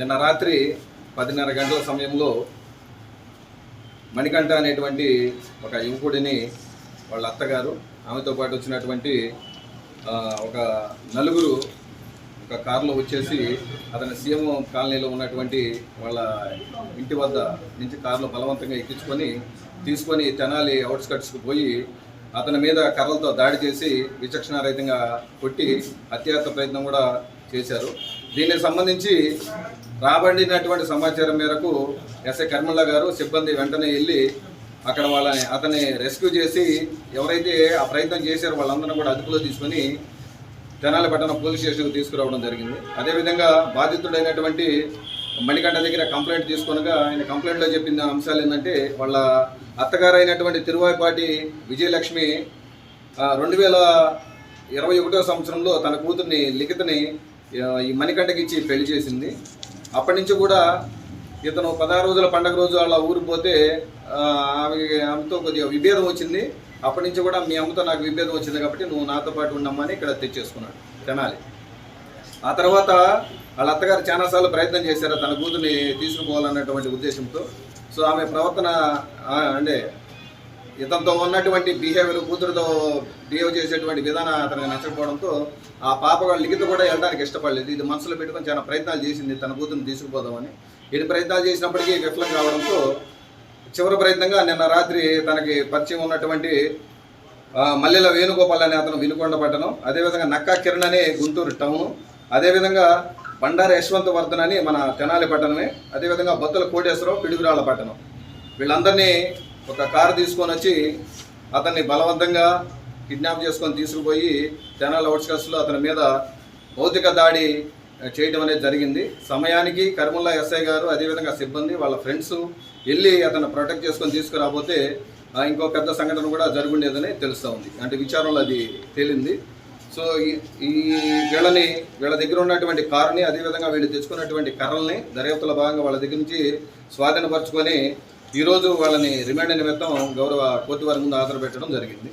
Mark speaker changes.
Speaker 1: నిన్న రాత్రి 10:30 గంటల సమయంలో మణికంఠ అనేటువంటి ఒక యువకుడిని వాళ్ళ అత్తగారు ఆమెతో పాటు వచ్చినటువంటి ఒక నలుగురు ఒక కారులో వచ్చేసి అతని సీఎం కాలనీలో ఉన్నటువంటి వాళ్ళ ఇంటి వద్ద నుంచి కారులో బలవంతంగా తీసుకొని తెనాలి అవుట్స్కట్స్కి పోయి అతని మీద కర్రలతో దాడి చేసి విచక్షణారహితంగా కొట్టి హత్యాయత్న ప్రయత్నం కూడా చేశారు. దీనికి సంబంధించి రాబడినటువంటి సమాచారం మేరకు ఎస్ఐ కర్మల్లా గారు సిబ్బంది వెంటనే వెళ్ళి అక్కడ అతన్ని రెస్క్యూ చేసి ఎవరైతే ఆ ప్రయత్నం చేశారో వాళ్ళందరినీ కూడా అదుపులో తీసుకొని తెనాలి పట్టణ పోలీస్ స్టేషన్కి తీసుకురావడం జరిగింది. అదేవిధంగా బాధితుడైనటువంటి మణికంఠ దగ్గర కంప్లైంట్ తీసుకొనగా ఆయన కంప్లైంట్లో చెప్పిన అంశాలు ఏంటంటే వాళ్ళ అత్తగారు అయినటువంటి తిరువాయిపాటి విజయలక్ష్మి 2021 సంవత్సరంలో తన కూతుర్ని లిఖితని ఈ మణికంఠకి ఇచ్చి పెళ్లి చేసింది. అప్పటి నుంచి కూడా ఇతను 16 రోజుల పండగ రోజు అలా ఊరికి పోతే ఆమెతో కొద్దిగా విభేదం వచ్చింది. అప్పటి నుంచి కూడా మీ అమ్మతో నాకు విభేదం వచ్చింది కాబట్టి నువ్వు నాతో పాటు ఉండమ్మని ఇక్కడ తెచ్చేసుకున్నాడు తెనాలి. ఆ తర్వాత వాళ్ళ అత్తగారు చాలాసార్లు ప్రయత్నం చేశారు తన కూతుర్ని తీసుకుపోవాలన్నటువంటి ఉద్దేశంతో. సో ఆమె ప్రవర్తన అంటే ఇతనితో ఉన్నటువంటి బిహేవియర్, కూతురుతో బిహేవ్ చేసేటువంటి విధానం అతనికి నచ్చకపోవడంతో ఆ పాప లిఖిత కూడా వెళ్ళడానికి ఇష్టపడలేదు. ఇది మనసులో పెట్టుకొని చాలా ప్రయత్నాలు చేసింది తన కూతురుని తీసుకుపోదామని. ఎన్ని ప్రయత్నాలు చేసినప్పటికీ విఫలం కావడంతో చివరి ప్రయత్నంగా నిన్న రాత్రి తనకి పరిచయం ఉన్నటువంటి మల్లెల వేణుగోపాల్ అనే అతను వినుకొండ పట్టణం, అదేవిధంగా నక్కా కిరణ్ అనే గుంటూరు టౌను, అదేవిధంగా బండారు యశ్వంతవర్ధన్ అని మన తెనాలి పట్టణమే, అదేవిధంగా బొత్తల కోటేశ్వరరావు పిడుగురాళ్ళ పట్టణం, వీళ్ళందరినీ ఒక కారు తీసుకొని వచ్చి అతన్ని బలవంతంగా కిడ్నాప్ చేసుకొని తీసుకుపోయి తెనాలి అవుట్స్కట్స్లో అతని మీద భౌతిక దాడి చేయడం అనేది జరిగింది. సమయానికి కర్మల్లా ఎస్ఐ గారు అదేవిధంగా సిబ్బంది వాళ్ళ ఫ్రెండ్స్ వెళ్ళి అతను ప్రొటెక్ట్ చేసుకొని తీసుకురాబోతే ఇంకో పెద్ద సంఘటన కూడా జరుగుండేదని తెలుస్తూ ఉంది. అంటే విచారంలో అది తేలింది. సో వీళ్ళ దగ్గర ఉన్నటువంటి కారుని అదేవిధంగా వీళ్ళు తెచ్చుకున్నటువంటి కర్రల్ని దర్యాప్తుల భాగంగా వాళ్ళ దగ్గర నుంచి స్వాధీనపరుచుకొని ఈరోజు వాళ్ళని రిమాండ్ నిమిత్తం గౌరవ కోర్టు వారి ముందు హాజరుపెట్టడం జరిగింది.